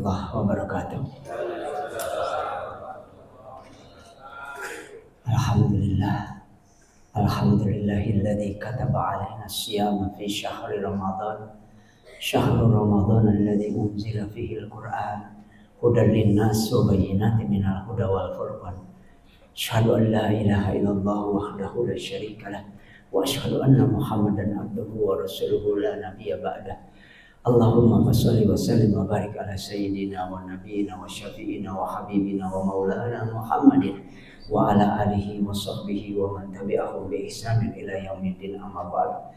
warahmatullahi wabarakatuh. Alhamdulillah. Alhamdulillahilladzi kataba alaina as-siyama fi syahri Ramadan. Syahrul Ramadan alladzi unzila fihi al-Qur'an hudan lin-nas wa bayyinatin minal huda wal furqan. Asyhadu an la ilaha illallah wahdahu la syarika lah wa asyhadu anna Muhammadan abduhu wa rasuluhu la nabiyya ba'dah. Allahumma shalli wa sallim wa barik ala sayyidina wa nabiyyina wa syafi'ina wa habibina wa maulana Muhammadin wa ala alihi wa sahbihi wa man tabi'ahum bi ihsanin ila yaumiddin, amma ba'd.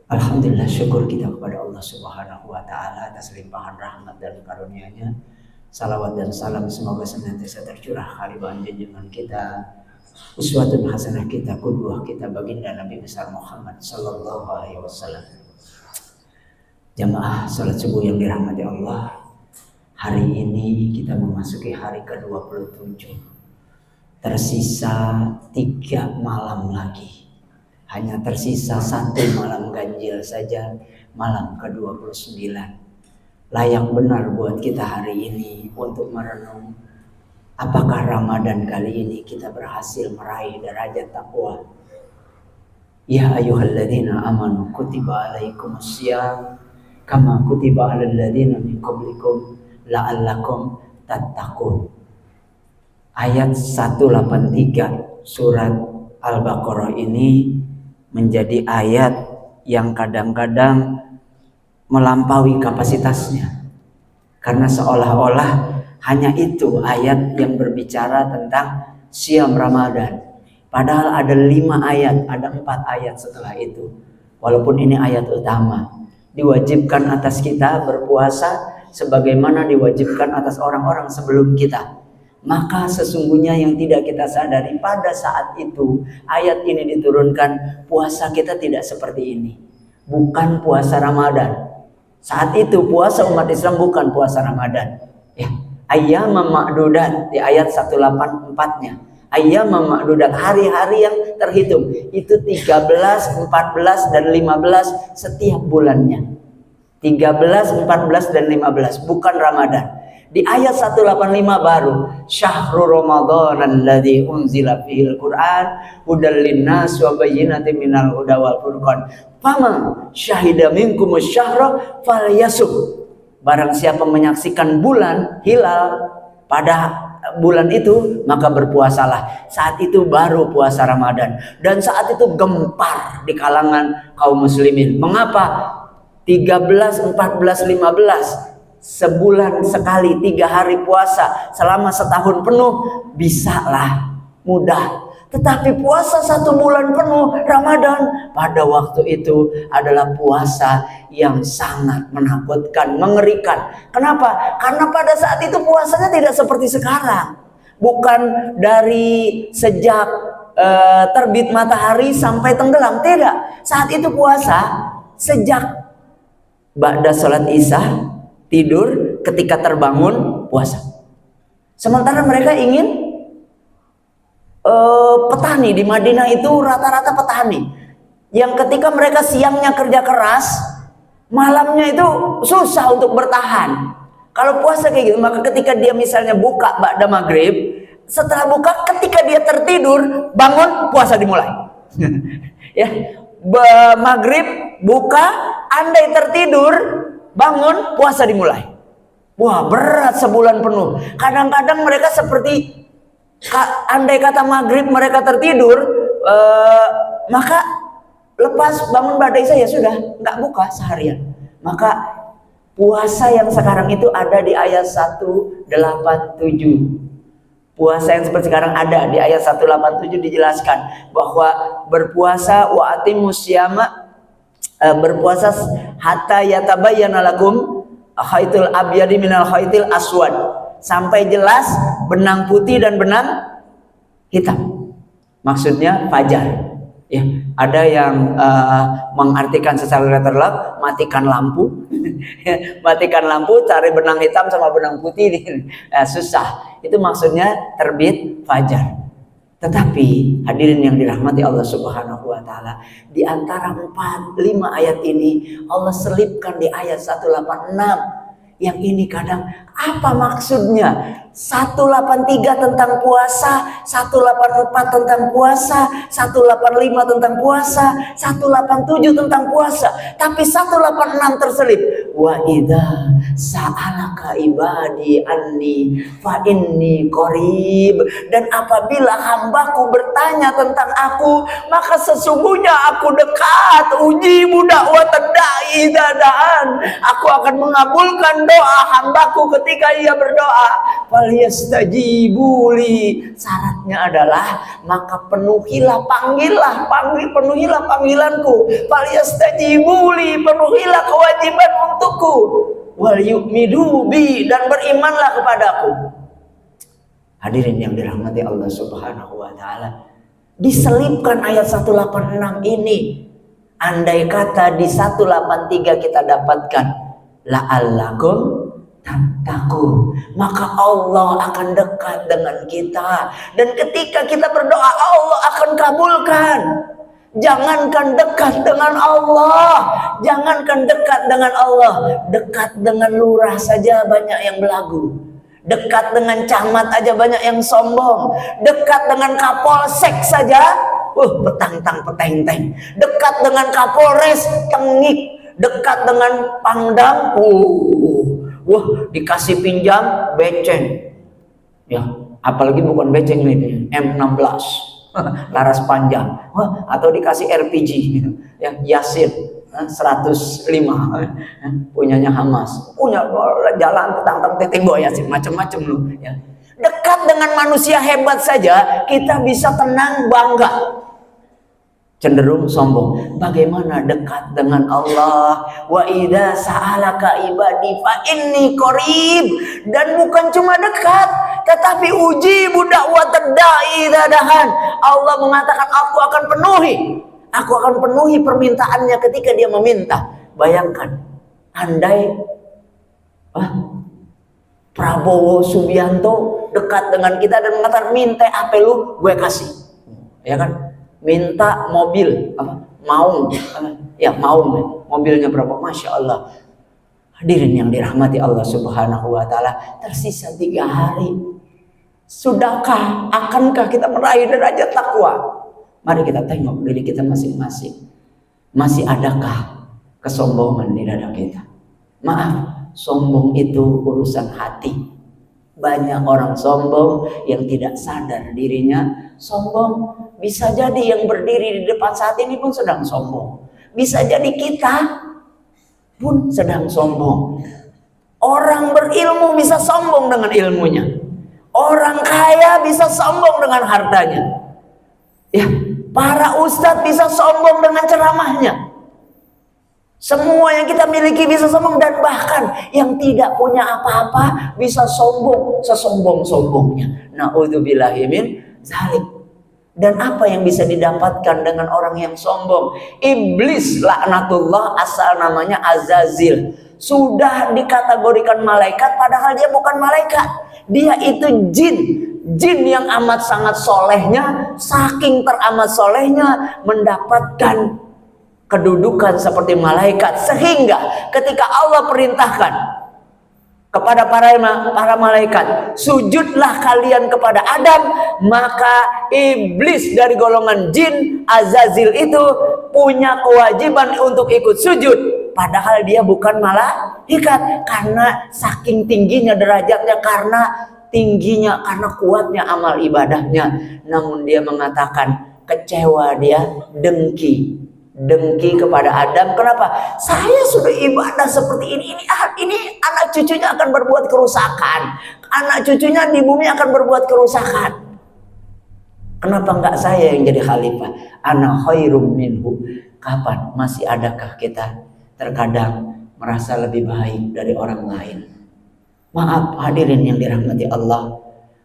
Alhamdulillah, syukur kita kepada Allah Subhanahu wa taala atas limpahan rahmat dan karunia-Nya. Salawat dan salam semoga senantiasa tercurah kaliban junjungan kita, uswatun hasanah kita, qudwah kita, baginda Nabi besar Muhammad sallallahu alaihi wasallam. Jamaah salat subuh yang dirahmati Allah, hari ini kita memasuki hari ke-27. Tersisa 3 malam lagi. Hanya tersisa 1 malam ganjil saja, malam ke-29. Layak benar buat kita hari ini untuk merenung apakah Ramadan kali ini kita berhasil meraih derajat takwa. Ya ayyuhalladzina amanu kutiba alaikumussyam kama kutiba alal ladzina min qablikum la'allakum tattaqun. Ayat 183 surat Al-Baqarah ini menjadi ayat yang kadang-kadang melampaui kapasitasnya, karena seolah-olah hanya itu ayat yang berbicara tentang siam Ramadan. Padahal ada 5 ayat, ada 4 ayat setelah itu. Walaupun ini ayat utama, diwajibkan atas kita berpuasa sebagaimana diwajibkan atas orang-orang sebelum kita. Maka sesungguhnya yang tidak kita sadari, pada saat itu ayat ini diturunkan, puasa kita tidak seperti ini. Bukan puasa Ramadan. Saat itu puasa umat Islam bukan puasa Ramadan. Ya, ayyamam ma'dudat di ayat 184-nya. Ayyamam ma'dudat, hari-hari yang terhitung. Itu 13, 14 dan 15 setiap bulannya. 13, 14 dan 15, bukan Ramadan. Di ayat 185 baru syahrul Ramadan alladzi unzila fihil Qur'an hudal linnas wa bayyinatin minal huda wal furqan. Faman syahida minkumus syahra falyasum. Barang siapa menyaksikan bulan hilal pada bulan itu, maka berpuasalah. Saat itu baru puasa Ramadan, dan saat itu gempar di kalangan kaum muslimin. Mengapa? 13, 14, 15 sebulan sekali, 3 hari puasa selama setahun penuh, bisalah, mudah. Tetapi puasa 1 bulan penuh Ramadan pada waktu itu adalah puasa yang sangat menakutkan, mengerikan. Kenapa? Karena pada saat itu puasanya tidak seperti sekarang. Bukan dari sejak terbit matahari sampai tenggelam, tidak. Saat itu puasa sejak ba'da salat Isya tidur, ketika terbangun puasa. Sementara mereka ingin petani di Madinah itu rata-rata petani, yang ketika mereka siangnya kerja keras, malamnya itu susah untuk bertahan. Kalau puasa kayak gitu, maka ketika dia misalnya buka ba'da maghrib, setelah buka ketika dia tertidur, bangun puasa dimulai. Ya, maghrib buka, andai tertidur, bangun puasa dimulai. Wah, berat sebulan penuh. Kadang-kadang mereka seperti andai kata maghrib mereka tertidur, maka lepas bangun badai saya sudah nggak buka seharian. Maka puasa yang sekarang itu ada di ayat 187. Puasa yang seperti sekarang ada di ayat 187, dijelaskan bahwa berpuasa wa atimus syiyama, berpuasa hatta yatabayyana lakum khaitul abyadi minal khaitil aswad, sampai jelas benang putih dan benang hitam. Maksudnya fajar. Ya, ada yang mengartikan secara literal, matikan lampu. Matikan lampu, cari benang hitam sama benang putih, susah. Itu maksudnya terbit fajar. Tetapi hadirin yang dirahmati Allah Subhanahu wa taala, di antara 4-5 ayat ini Allah selipkan di ayat 186 Yang ini kadang apa maksudnya? 183 tentang puasa, 184 tentang puasa, 185 tentang puasa, 187 tentang puasa, tapi 186 terselip. Wa idza sa'alaka ibadi anni fa inni qarib. Dan apabila hambaku bertanya tentang aku, maka sesungguhnya aku dekat. Ujibu da'watad da'i idza da'an. Aku akan mengabulkan doa hambaku ketika ia berdoa. Falyastajibuli. Syaratnya adalah maka penuhilah penuhilah panggilanku. Falyastajibuli, penuhilah kewajiban untukku. Wal yu'minu bi, dan berimanlah kepadaku. Hadirin yang dirahmati Allah Subhanahu wa taala, diselipkan ayat 186 ini. Andai kata di 183 kita dapatkan la'allakum tattaqun, maka Allah akan dekat dengan kita, dan ketika kita berdoa Allah akan kabulkan. Jangankan dekat dengan Allah, jangankan dekat dengan Allah, dekat dengan lurah saja banyak yang belagu, dekat dengan camat aja banyak yang sombong, dekat dengan kapolsek saja petang-tang peteng-teng, dekat dengan kapolres tengik, dekat dengan pangdam dikasih pinjam beceng, ya apalagi bukan beceng ini M16 laras panjang, atau dikasih RPG gitu, ya Yasin 105 punyanya Hamas, punya jalan petang-tang tetenggo Yasin macam-macam loh, ya. Dekat dengan manusia hebat saja kita bisa tenang bangga, cenderung sombong. Bagaimana dekat dengan Allah? Wa idza sa'alaka ibadi fa inni qarib. Dan bukan cuma dekat, tetapi ujibu da'watad da'i idza da'an. Allah mengatakan aku akan penuhi permintaannya ketika dia meminta. Bayangkan, andai Prabowo Subianto dekat dengan kita dan mengatakan minta apa lu gue kasih, ya kan? Minta mobil Maung, mobilnya berapa, Masya Allah. Hadirin yang dirahmati Allah Subhanahu wa taala, tersisa 3 hari. Sudahkah, akankah kita meraih derajat takwa? Mari kita tengok diri kita masing-masing. Masih adakah kesombongan di dada kita? Maaf, sombong itu urusan hati. Banyak orang sombong yang tidak sadar dirinya sombong. Bisa jadi yang berdiri di depan saat ini pun sedang sombong. Bisa jadi kita pun sedang sombong. Orang berilmu bisa sombong dengan ilmunya. Orang kaya bisa sombong dengan hartanya. Ya, para ustadz bisa sombong dengan ceramahnya. Semua yang kita miliki bisa sombong, dan bahkan yang tidak punya apa-apa bisa sombong sesombong-sombongnya. Na'udzubillahi min zalik. Dan apa yang bisa didapatkan dengan orang yang sombong? Iblis laknatullah, asal namanya Azazil, sudah dikategorikan malaikat padahal dia bukan malaikat. Dia itu jin yang amat sangat solehnya, saking teramat solehnya mendapatkan kedudukan seperti malaikat, sehingga ketika Allah perintahkan kepada para malaikat, sujudlah kalian kepada Adam, maka iblis dari golongan jin Azazil itu punya kewajiban untuk ikut sujud, padahal dia bukan malaikat, karena saking tingginya derajatnya, karena kuatnya amal ibadahnya. Namun dia mengatakan kecewa, dia dengki kepada Adam. Kenapa? Saya sudah ibadah seperti ini anak cucunya akan berbuat kerusakan. Anak cucunya di bumi akan berbuat kerusakan. Kenapa enggak saya yang jadi khalifah? Ana khairum minhu. Kapan? Masih adakah kita terkadang merasa lebih baik dari orang lain? Maaf hadirin yang dirahmati Allah,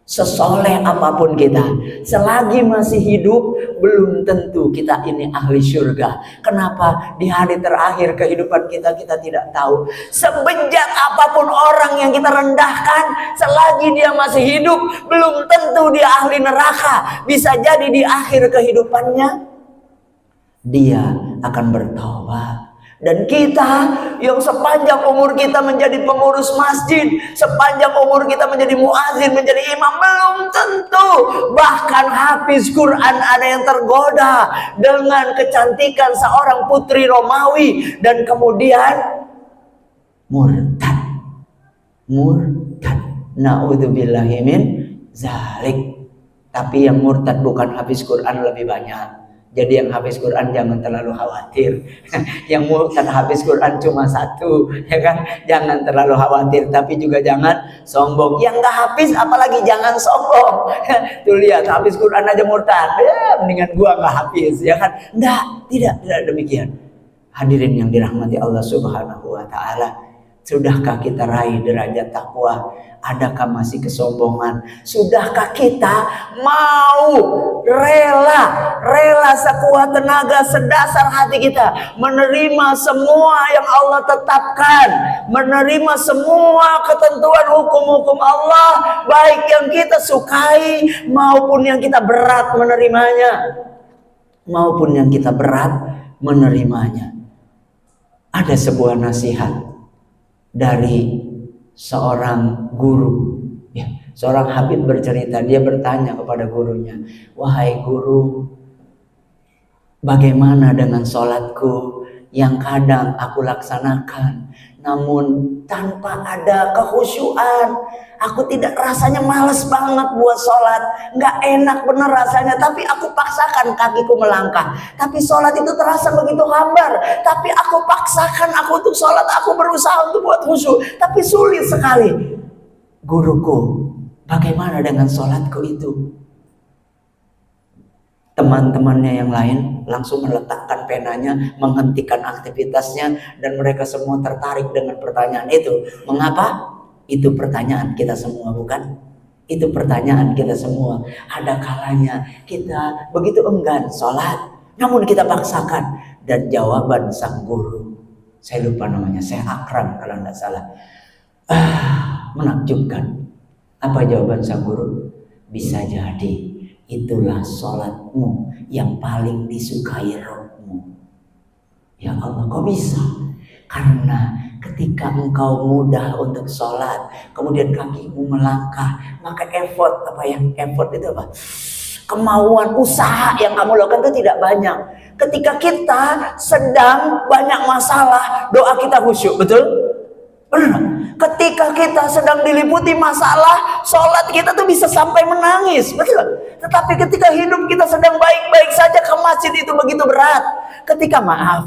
sesoleh apapun kita, selagi masih hidup belum tentu kita ini ahli surga. Kenapa? Di hari terakhir kehidupan kita tidak tahu. Sebejat apapun orang yang kita rendahkan, selagi dia masih hidup belum tentu dia ahli neraka. Bisa jadi di akhir kehidupannya dia akan bertobat, Dan kita yang sepanjang umur kita menjadi pengurus masjid, sepanjang umur kita menjadi muazin, menjadi imam, belum tentu. Bahkan hafiz Quran ada yang tergoda dengan kecantikan seorang putri Romawi dan kemudian murtad. Na'udzubillahi min zalik. Tapi yang murtad bukan hafiz Quran lebih banyak. Jadi yang hafiz Quran jangan terlalu khawatir. Yang murtad hafiz Quran cuma satu, ya kan? Jangan terlalu khawatir, tapi juga jangan sombong. Yang nggak hafiz apalagi jangan sombong. Tuh lihat, hafiz Quran aja murtad. Ya, mendingan gua nggak hafiz, ya kan? Tidak demikian. Hadirin yang dirahmati Allah Subhanahu wa taala, sudahkah kita raih derajat takwa? Adakah masih kesombongan? Sudahkah kita mau rela sekuat tenaga, sedasar hati kita menerima semua yang Allah tetapkan, menerima semua ketentuan hukum-hukum Allah, baik yang kita sukai maupun yang kita berat menerimanya, Ada sebuah nasihat dari seorang guru, ya, seorang habib bercerita. Dia bertanya kepada gurunya, "Wahai guru, bagaimana dengan sholatku yang kadang aku laksanakan, namun tanpa ada kekhusyuan? Aku tidak, rasanya males banget buat sholat, nggak enak bener rasanya, tapi aku paksakan kakiku melangkah. Tapi sholat itu terasa begitu hambar, tapi aku paksakan aku untuk sholat, aku berusaha untuk buat khusyuk, tapi sulit sekali. Guruku, bagaimana dengan sholatku itu?" Teman-temannya yang lain langsung meletakkan penanya, menghentikan aktivitasnya, dan mereka semua tertarik dengan pertanyaan itu. Mengapa? Itu pertanyaan kita semua, bukan? Itu pertanyaan kita semua. Ada kalanya kita begitu enggan sholat, namun kita paksakan. Dan jawaban sang guru, saya lupa namanya, Syekh Akram kalau tidak salah, menakjubkan. Apa jawaban sang guru? Bisa jadi itulah sholatmu yang paling disukai Rabbmu. Ya Allah, kok bisa? Karena ketika engkau mudah untuk sholat, kemudian kakimu melangkah, maka effort itu apa? Kemauan, usaha yang kamu lakukan itu tidak banyak. Ketika kita sedang banyak masalah, doa kita khusyuk, betul? Benar. Ketika kita sedang diliputi masalah, sholat kita tuh bisa sampai menangis, betul? Tetapi ketika hidup kita sedang baik-baik saja, ke masjid itu begitu berat. Ketika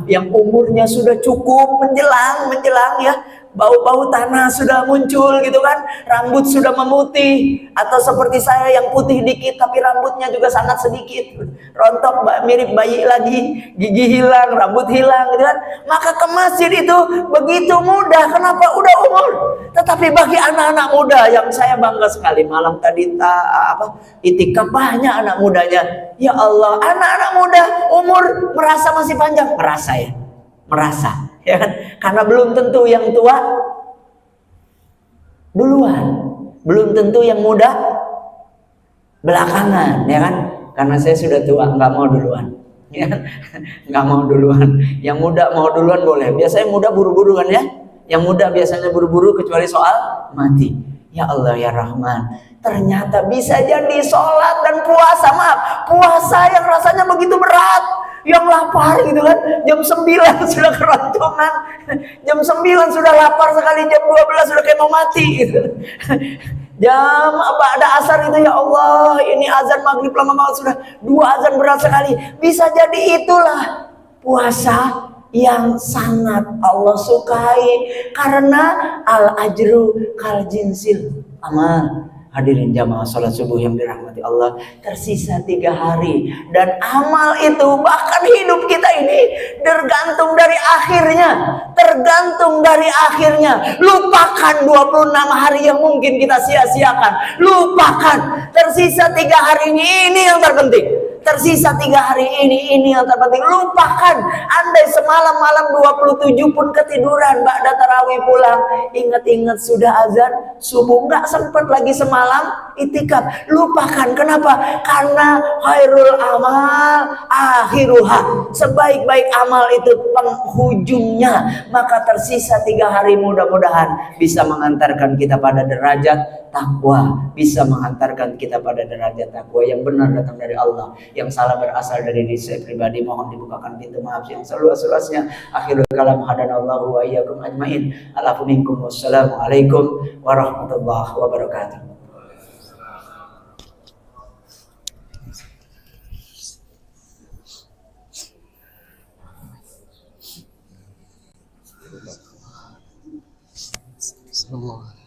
yang umurnya sudah cukup menjelang ya, bau-bau tanah sudah muncul gitu kan, rambut sudah memutih, atau seperti saya yang putih dikit tapi rambutnya juga sangat sedikit, rontok mirip bayi lagi, gigi hilang, rambut hilang gitu kan, maka ke masjid itu begitu mudah. Kenapa? Udah umur. Tetapi bagi anak-anak muda, yang saya bangga sekali, malam tadi itikaf banyak anak mudanya. Ya Allah, anak-anak muda umur merasa masih panjang, merasa ya kan? Karena belum tentu yang tua duluan, belum tentu yang muda belakangan, ya kan? Karena saya sudah tua, nggak mau duluan, ya, nggak mau duluan. Yang muda mau duluan boleh. Biasanya muda buru-buru kan ya? Yang muda biasanya buru-buru kecuali soal mati. Ya Allah ya Rahman, ternyata bisa jadi sholat dan puasa, puasa yang rasanya begitu berat, yang lapar gitu kan, jam 9 sudah keroncongan, jam 9 sudah lapar sekali, jam 12 sudah kayak mau mati gitu. Jam ada asar itu, ya Allah, ini azan maghrib lama banget, sudah 2 azan berat sekali. Bisa jadi itulah puasa yang sangat Allah sukai, karena al-ajru kal jinsil amal. Hadirin jamaah sholat subuh yang dirahmati Allah, tersisa 3 hari, dan amal itu, bahkan hidup kita ini tergantung dari akhirnya. Lupakan 26 hari yang mungkin kita sia-siakan, lupakan. Tersisa 3 hari ini yang terpenting. Tersisa 3 hari ini yang terpenting. Lupakan. Andai semalam malam 27 pun ketiduran, ba'da tarawih pulang, ingat-ingat sudah azan subuh, nggak sempat lagi semalam itikaf. Lupakan. Kenapa? Karena khairul amal akhiruha, sebaik-baik amal itu penghujungnya. Maka tersisa 3 hari, mudah-mudahan bisa mengantarkan kita pada derajat takwa, bisa mengantarkan kita pada derajat takwa yang benar datang dari Allah, yang salah berasal dari diri saya pribadi. Mohon dibukakan pintu maaf yang seluas-luasnya. Akhirul kalam, hadanallahu wa iyyakum ajmain. Alafu minkum. Wassalamualaikum warahmatullahi wabarakatuh. Allah.